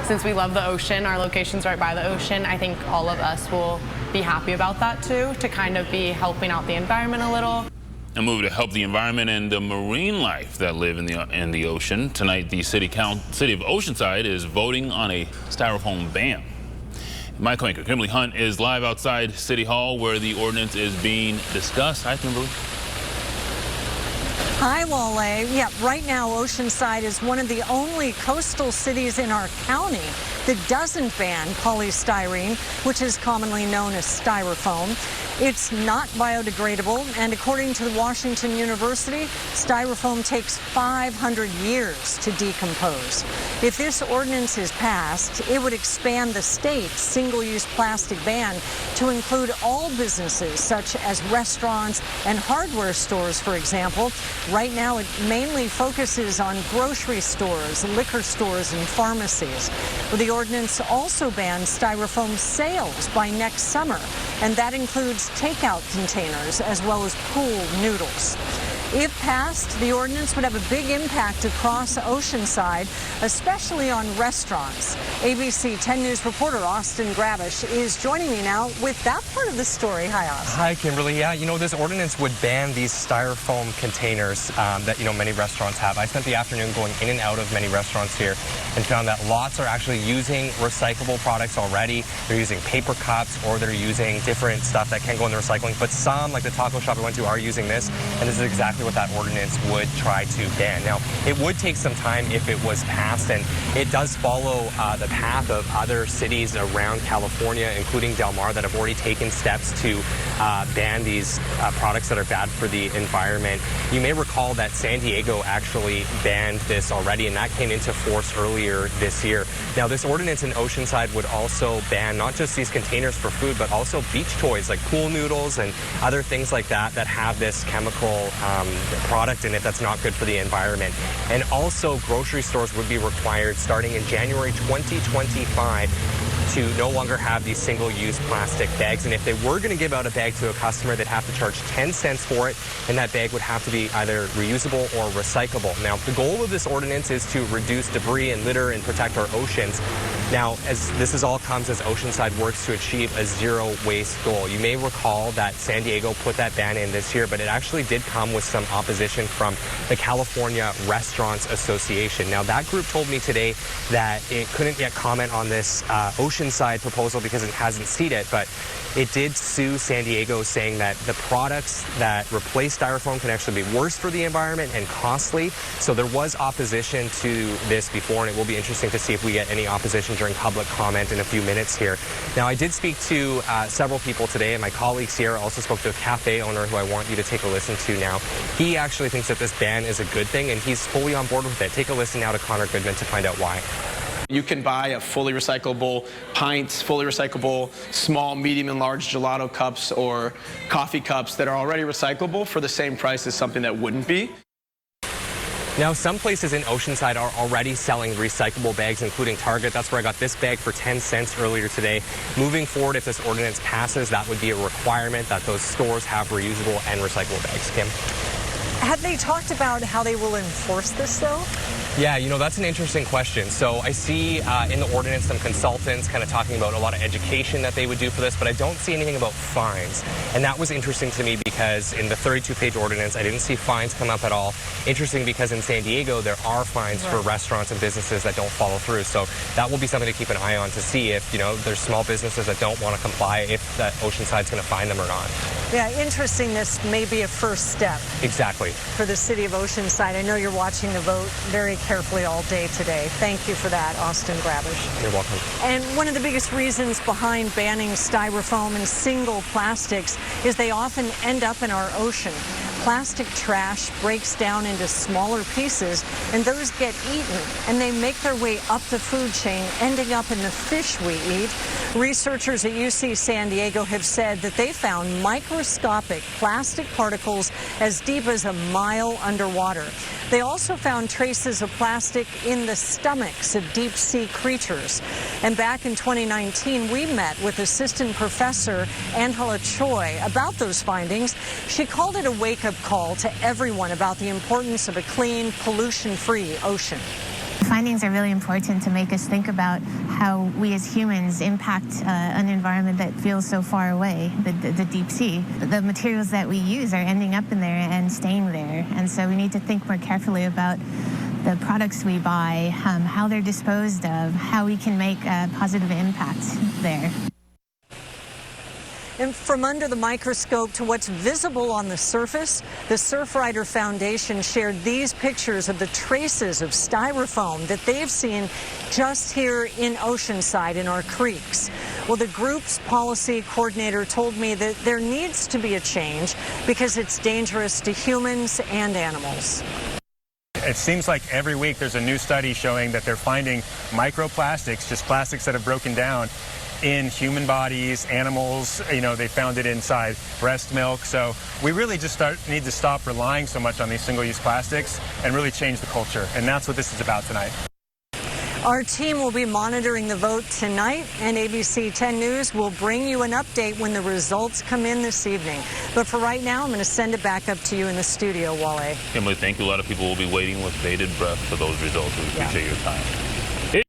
since we love the ocean, our location's right by the ocean, I think all of us will be happy about that too, to kind of be helping out the environment a little. A move to help the environment and the marine life that live in the ocean. Tonight, the city of Oceanside is voting on a styrofoam ban. My Anchor Kimberly Hunt is live outside City Hall where the ordinance is being discussed. Hi, Kimberly. Hi, Wale. Yeah, right now Oceanside is one of the only coastal cities in our county that doesn't ban polystyrene, which is commonly known as styrofoam. It's not biodegradable, and according to Washington University, styrofoam takes 500 years to decompose. If this ordinance is passed, it would expand the state's single-use plastic ban to include all businesses, such as restaurants and hardware stores, for example. Right now, it mainly focuses on grocery stores, liquor stores, and pharmacies. Well, the ordinance also bans styrofoam sales by next summer, and that includes takeout containers as well as pooled noodles. If passed, the ordinance would have a big impact across Oceanside, especially on restaurants. ABC 10 News reporter Austin Grabish is joining me now with that part of the story. Hi, Austin. Hi, Kimberly. Yeah, this ordinance would ban these styrofoam containers that, many restaurants have. I spent the afternoon going in and out of many restaurants here and found that lots are actually using recyclable products already. They're using paper cups or they're using different stuff that can go in the recycling. But some, like the taco shop I went to, are using this, and this is exactly what that ordinance would try to ban. Now, it would take some time if it was passed, and it does follow the path of other cities around California, including Del Mar, that have already taken steps to ban these products that are bad for the environment. You may recall that San Diego actually banned this already, and that came into force earlier this year. Now, this ordinance in Oceanside would also ban not just these containers for food, but also beach toys like pool noodles and other things like that that have this chemical product in it that's not good for the environment. And also, grocery stores would be required starting in January 2025 to no longer have these single-use plastic bags. And if they were going to give out a bag to a customer, they'd have to charge 10 cents for it, and that bag would have to be either reusable or recyclable. Now, the goal of this ordinance is to reduce debris and litter and protect our oceans. Now, as this all comes as Oceanside works to achieve a zero-waste goal. You may recall that San Diego put that ban in this year, but it actually did come with some opposition from the California Restaurants Association. Now, that group told me today that it couldn't yet comment on this Oceanside proposal because it hasn't seen it, but it did sue San Diego, saying that the products that replace styrofoam can actually be worse for the environment and costly. So there was opposition to this before, and it will be interesting to see if we get any opposition during public comment in a few minutes here. Now, I did speak to several people today, and my colleague Sierra also spoke to a cafe owner who I want you to take a listen to now. He actually thinks that this ban is a good thing, and he's fully on board with it. Take a listen now to Connor Goodman to find out why. You can buy a fully recyclable pints, fully recyclable small, medium, and large gelato cups or coffee cups that are already recyclable for the same price as something that wouldn't be. Now, some places in Oceanside are already selling recyclable bags, including Target. That's where I got this bag for 10 cents earlier today. Moving forward, if this ordinance passes, that would be a requirement that those stores have reusable and recyclable bags. Kim? Have they talked about how they will enforce this, though? Yeah, that's an interesting question. So I see in the ordinance some consultants kind of talking about a lot of education that they would do for this, but I don't see anything about fines. And that was interesting to me because in the 32-page ordinance, I didn't see fines come up at all. Interesting because in San Diego, there are fines for restaurants and businesses that don't follow through. So that will be something to keep an eye on to see if, there's small businesses that don't want to comply, if that Oceanside's going to fine them or not. Yeah, interesting. This may be a first step. Exactly. For the city of Oceanside. I know you're watching the vote very carefully all day today. Thank you for that, Austin Grabish. You're welcome. And one of the biggest reasons behind banning styrofoam and single plastics is they often end up in our ocean. Plastic trash breaks down into smaller pieces, and those get eaten, and they make their way up the food chain, ending up in the fish we eat. Researchers at UC San Diego have said that they found microscopic plastic particles as deep as a mile underwater. They also found traces of plastic in the stomachs of deep-sea creatures. And back in 2019, we met with Assistant Professor Angela Choi about those findings. She called it a wake-up call to everyone about the importance of a clean, pollution-free ocean. Findings are really important to make us think about how we as humans impact an environment that feels so far away, the deep sea. The materials that we use are ending up in there and staying there, and so we need to think more carefully about the products we buy, how they're disposed of, how we can make a positive impact there. And from under the microscope to what's visible on the surface, the Surfrider Foundation shared these pictures of the traces of styrofoam that they've seen just here in Oceanside in our creeks. Well, the group's policy coordinator told me that there needs to be a change because it's dangerous to humans and animals. It seems like every week there's a new study showing that they're finding microplastics, just plastics that have broken down, in human bodies, animals. They found it inside breast milk. So we really just need to stop relying so much on these single-use plastics and really change the culture. And that's what this is about tonight. Our team will be monitoring the vote tonight, and ABC 10 News will bring you an update when the results come in this evening. But for right now, I'm going to send it back up to you in the studio, Wale. Kimberly, thank you. A lot of people will be waiting with bated breath for those results. We appreciate your time.